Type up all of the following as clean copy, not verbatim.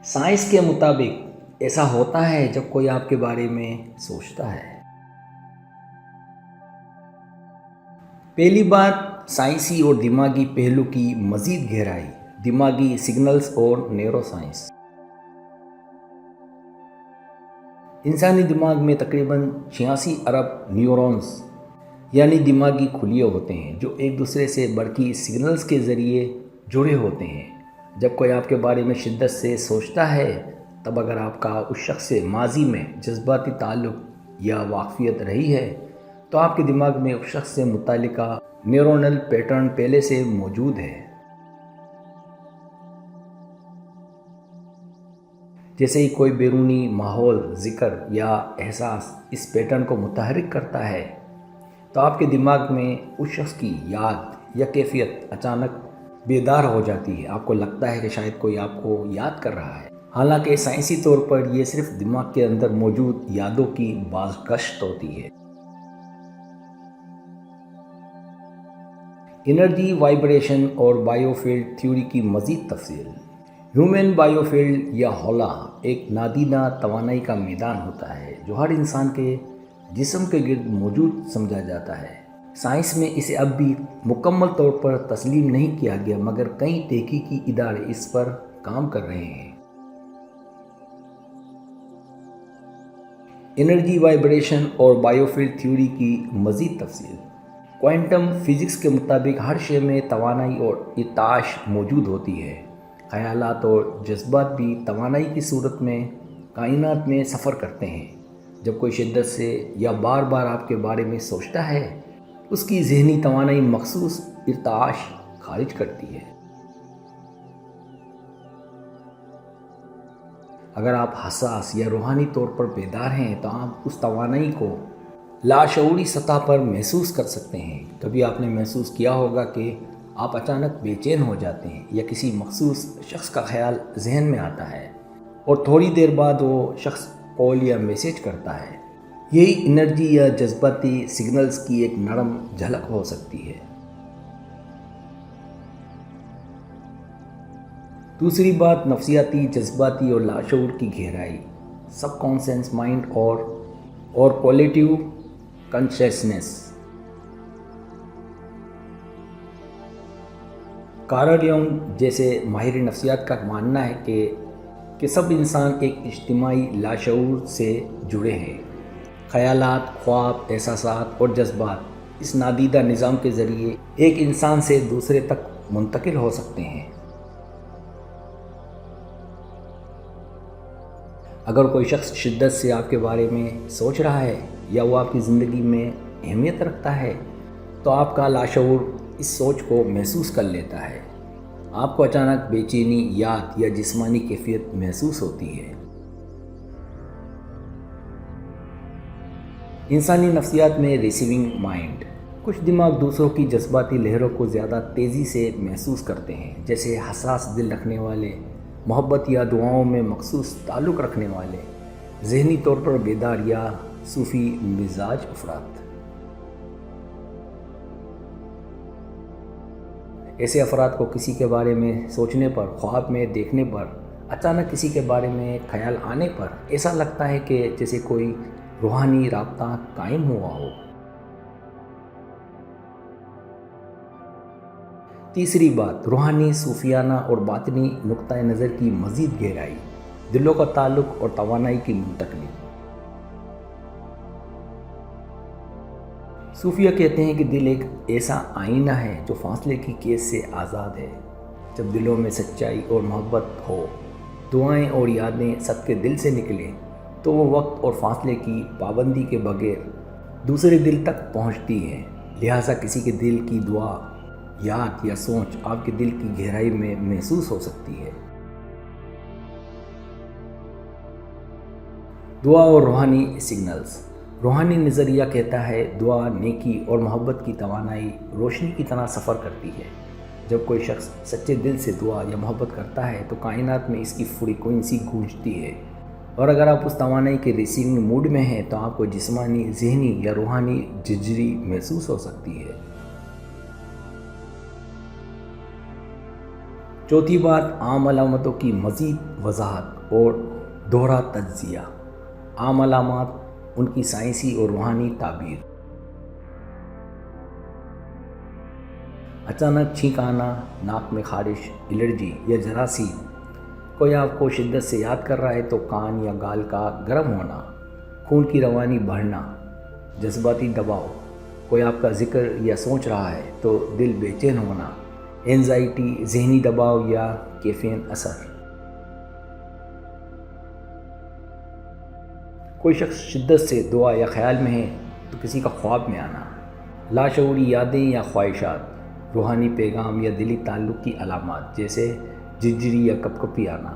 Science کے مطابق ایسا ہوتا ہے جب کوئی آپ کے بارے میں سوچتا ہے۔ پہلی بات، سائنسی اور دماغی پہلو کی مزید گہرائی، دماغی سگنلز اور نیورو سائنس۔ انسانی دماغ میں تقریباً 86 ارب نیورونز یعنی دماغی خلیے ہوتے ہیں جو ایک دوسرے سے برقی سگنلز کے ذریعے جڑے ہوتے ہیں۔ جب کوئی آپ کے بارے میں شدت سے سوچتا ہے، تب اگر آپ کا اس شخص سے ماضی میں جذباتی تعلق یا واقفیت رہی ہے تو آپ کے دماغ میں اس شخص سے متعلقہ نیورونل پیٹرن پہلے سے موجود ہے۔ جیسے ہی کوئی بیرونی ماحول، ذکر یا احساس اس پیٹرن کو متحرک کرتا ہے تو آپ کے دماغ میں اس شخص کی یاد یا کیفیت اچانک بیدار ہو جاتی ہے۔ آپ کو لگتا ہے کہ شاید کوئی آپ کو یاد کر رہا ہے، حالانکہ سائنسی طور پر یہ صرف دماغ کے اندر موجود یادوں کی بازگشت ہوتی ہے۔ انرجی، وائبریشن اور بائیو فیلڈ تھیوری کی مزید تفصیل۔ ہیومن بائیو فیلڈ یا حولہ ایک نادیدہ توانائی کا میدان ہوتا ہے جو ہر انسان کے جسم کے گرد موجود سمجھا جاتا ہے۔ سائنس میں اسے اب بھی مکمل طور پر تسلیم نہیں کیا گیا، مگر کئی تحقیقی ادارے اس پر کام کر رہے ہیں۔ انرجی، وائبریشن اور بائیو فیلڈ تھیوری کی مزید تفصیل۔ کوانٹم فزکس کے مطابق ہر شے میں توانائی اور ارتعاش موجود ہوتی ہے۔ خیالات اور جذبات بھی توانائی کی صورت میں کائنات میں سفر کرتے ہیں۔ جب کوئی شدت سے یا بار بار آپ کے بارے میں سوچتا ہے، اس کی ذہنی توانائی مخصوص ارتعاش خارج کرتی ہے۔ اگر آپ حساس یا روحانی طور پر بیدار ہیں تو آپ اس توانائی کو لاشعوری سطح پر محسوس کر سکتے ہیں۔ کبھی آپ نے محسوس کیا ہوگا کہ آپ اچانک بے چین ہو جاتے ہیں یا کسی مخصوص شخص کا خیال ذہن میں آتا ہے اور تھوڑی دیر بعد وہ شخص کال یا میسیج کرتا ہے۔ یہی انرجی یا جذباتی سگنلز کی ایک نرم جھلک ہو سکتی ہے۔ دوسری بات، نفسیاتی، جذباتی اور لاشعور کی گہرائی، سب کانشیس مائنڈ اور کولیٹیو کانشسنس۔ کارل یونگ جیسے ماہر نفسیات کا ماننا ہے کہ سب انسان ایک اجتماعی لاشعور سے جڑے ہیں۔ خیالات، خواب، احساسات اور جذبات اس نادیدہ نظام کے ذریعے ایک انسان سے دوسرے تک منتقل ہو سکتے ہیں۔ اگر کوئی شخص شدت سے آپ کے بارے میں سوچ رہا ہے یا وہ آپ کی زندگی میں اہمیت رکھتا ہے تو آپ کا لاشعور اس سوچ کو محسوس کر لیتا ہے۔ آپ کو اچانک بے چینی، یاد یا جسمانی کیفیت محسوس ہوتی ہے۔ انسانی نفسیات میں ریسیونگ مائنڈ، کچھ دماغ دوسروں کی جذباتی لہروں کو زیادہ تیزی سے محسوس کرتے ہیں، جیسے حساس دل رکھنے والے، محبت یا دعاؤں میں مخصوص تعلق رکھنے والے، ذہنی طور پر بیدار یا صوفی مزاج افراد۔ ایسے افراد کو کسی کے بارے میں سوچنے پر، خواب میں دیکھنے پر، اچانک کسی کے بارے میں خیال آنے پر ایسا لگتا ہے کہ جیسے کوئی روحانی رابطہ قائم ہوا ہو۔ تیسری بات، روحانی، صوفیانہ اور باطنی نقطہ نظر کی مزید گہرائی، دلوں کا تعلق اور توانائی کی منتقلی۔ صوفیہ کہتے ہیں کہ دل ایک ایسا آئینہ ہے جو فاصلے کی قید سے آزاد ہے۔ جب دلوں میں سچائی اور محبت ہو، دعائیں اور یادیں صدقے دل سے نکلیں تو وہ وقت اور فاصلے کی پابندی کے بغیر دوسرے دل تک پہنچتی ہیں۔ لہٰذا کسی کے دل کی دعا، یاد یا سوچ آپ کے دل کی گہرائی میں محسوس ہو سکتی ہے۔ دعا اور روحانی سگنلز۔ روحانی نظریہ کہتا ہے دعا، نیکی اور محبت کی توانائی روشنی کی طرح سفر کرتی ہے۔ جب کوئی شخص سچے دل سے دعا یا محبت کرتا ہے تو کائنات میں اس کی فریکوئنسی گونجتی ہے، اور اگر آپ اس توانائی کے ریسیونگ موڈ میں ہیں تو آپ کو جسمانی، ذہنی یا روحانی جھجری محسوس ہو سکتی ہے۔ چوتھی بات، عام علامتوں کی مزید وضاحت اور دوہرا تجزیہ۔ عام علامات، ان کی سائنسی اور روحانی تعبیر۔ اچانک چھینک آنا، ناک میں خارش، الرجی یا جراثیم۔ کوئی آپ کو شدت سے یاد کر رہا ہے تو کان یا گال کا گرم ہونا، خون کی روانی بڑھنا، جذباتی دباؤ۔ کوئی آپ کا ذکر یا سوچ رہا ہے تو دل بے چین ہونا، اینزائٹی، ذہنی دباؤ یا کیفین اثر۔ کوئی شخص شدت سے دعا یا خیال میں ہے تو کسی کا خواب میں آنا، لاشعوری یادیں یا خواہشات، روحانی پیغام یا دلی تعلق کی علامات جیسے جھرجھری یا کپکپی آنا،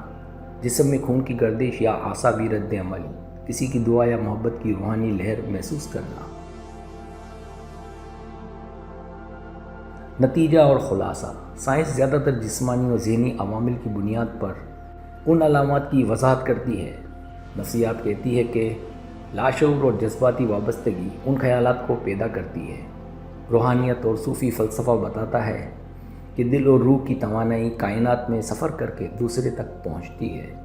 جسم میں خون کی گردش یا اعصابی رد عمل، کسی کی دعا یا محبت کی روحانی لہر محسوس کرنا۔ نتیجہ اور خلاصہ، سائنس زیادہ تر جسمانی اور ذہنی عوامل کی بنیاد پر ان علامات کی وضاحت کرتی ہے۔ نفسیات کہتی ہے کہ لاشعور اور جذباتی وابستگی ان خیالات کو پیدا کرتی ہے۔ روحانیت اور صوفی فلسفہ بتاتا ہے کہ دل اور روح کی توانائی کائنات میں سفر کر کے دوسرے تک پہنچتی ہے۔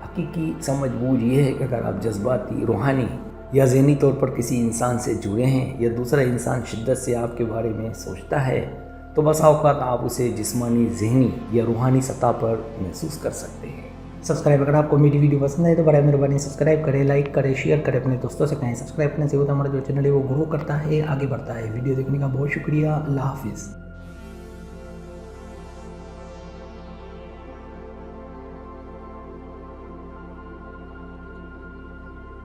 حقیقی سمجھ بوجھ یہ ہے کہ اگر آپ جذباتی، روحانی یا ذہنی طور پر کسی انسان سے جڑے ہیں یا دوسرا انسان شدت سے آپ کے بارے میں سوچتا ہے تو بسا اوقات آپ اسے جسمانی، ذہنی یا روحانی سطح پر محسوس کر سکتے ہیں۔ اگر آپ کو میری ویڈیو پسند ہے تو برائے مہربانی سبسکرائب کریں، لائک کریں، شیئر کریں، اپنے دوستوں سے کہیں۔ سبسکرائب کرنے سے ہوتا ہمارا جو چینل ہے وہ گرو کرتا ہے، آگے بڑھتا ہے۔ ویڈیو دیکھنے کا بہت شکریہ، اللہ حافظ۔